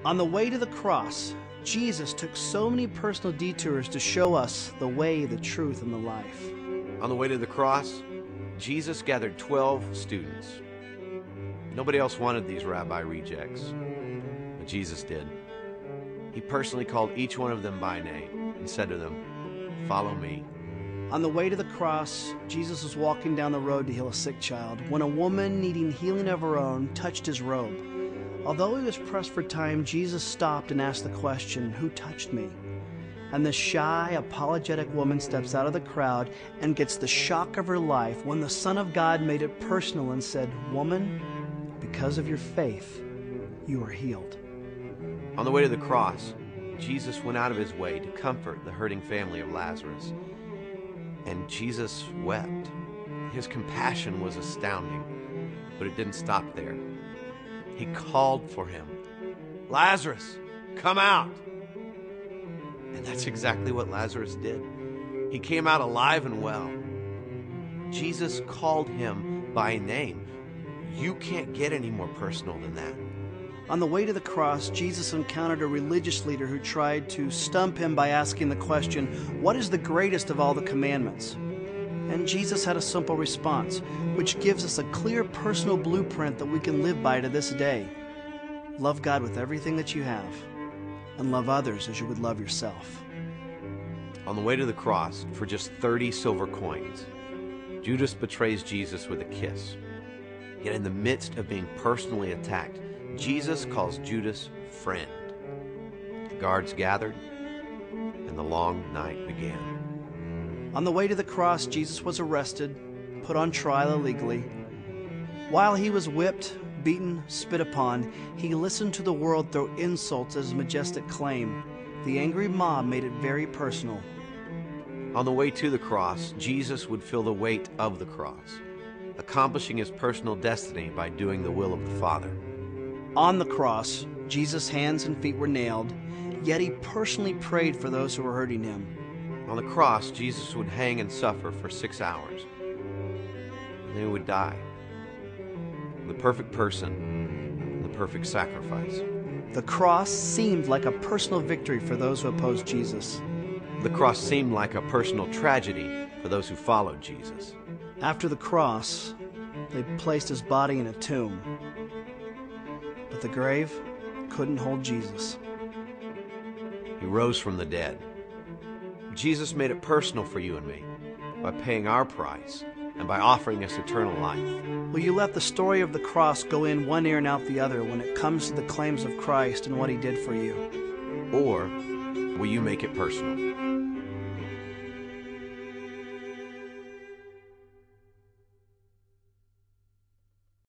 On the way to the cross, Jesus took so many personal detours to show us the way, the truth, and the life. On the way to the cross, Jesus gathered 12 students. Nobody else wanted these rabbi rejects, but Jesus did. He personally called each one of them by name and said to them, "Follow me." On the way to the cross, Jesus was walking down the road to heal a sick child when a woman needing healing of her own touched his robe. Although he was pressed for time, Jesus stopped and asked the question, "Who touched me?" And the shy, apologetic woman steps out of the crowd and gets the shock of her life when the Son of God made it personal and said, "Woman, because of your faith, you are healed." On the way to the cross, Jesus went out of his way to comfort the hurting family of Lazarus. And Jesus wept. His compassion was astounding, but it didn't stop there. He called for him, "Lazarus, come out!" And that's exactly what Lazarus did. He came out alive and well. Jesus called him by name. You can't get any more personal than that. On the way to the cross, Jesus encountered a religious leader who tried to stump him by asking the question, "What is the greatest of all the commandments?" And Jesus had a simple response, which gives us a clear personal blueprint that we can live by to this day. Love God with everything that you have, and love others as you would love yourself. On the way to the cross, for just 30 silver coins, Judas betrays Jesus with a kiss. Yet in the midst of being personally attacked, Jesus calls Judas friend. The guards gathered, and the long night began. On the way to the cross, Jesus was arrested, put on trial illegally. While he was whipped, beaten, spit upon, he listened to the world throw insults at his majestic claim. The angry mob made it very personal. On the way to the cross, Jesus would feel the weight of the cross, accomplishing his personal destiny by doing the will of the Father. On the cross, Jesus' hands and feet were nailed, yet he personally prayed for those who were hurting him. On the cross, Jesus would hang and suffer for 6 hours. And then he would die. The perfect person, the perfect sacrifice. The cross seemed like a personal victory for those who opposed Jesus. The cross seemed like a personal tragedy for those who followed Jesus. After the cross, they placed his body in a tomb. But the grave couldn't hold Jesus. He rose from the dead. Jesus made it personal for you and me by paying our price and by offering us eternal life. Will you let the story of the cross go in one ear and out the other when it comes to the claims of Christ and what he did for you? Or will you make it personal?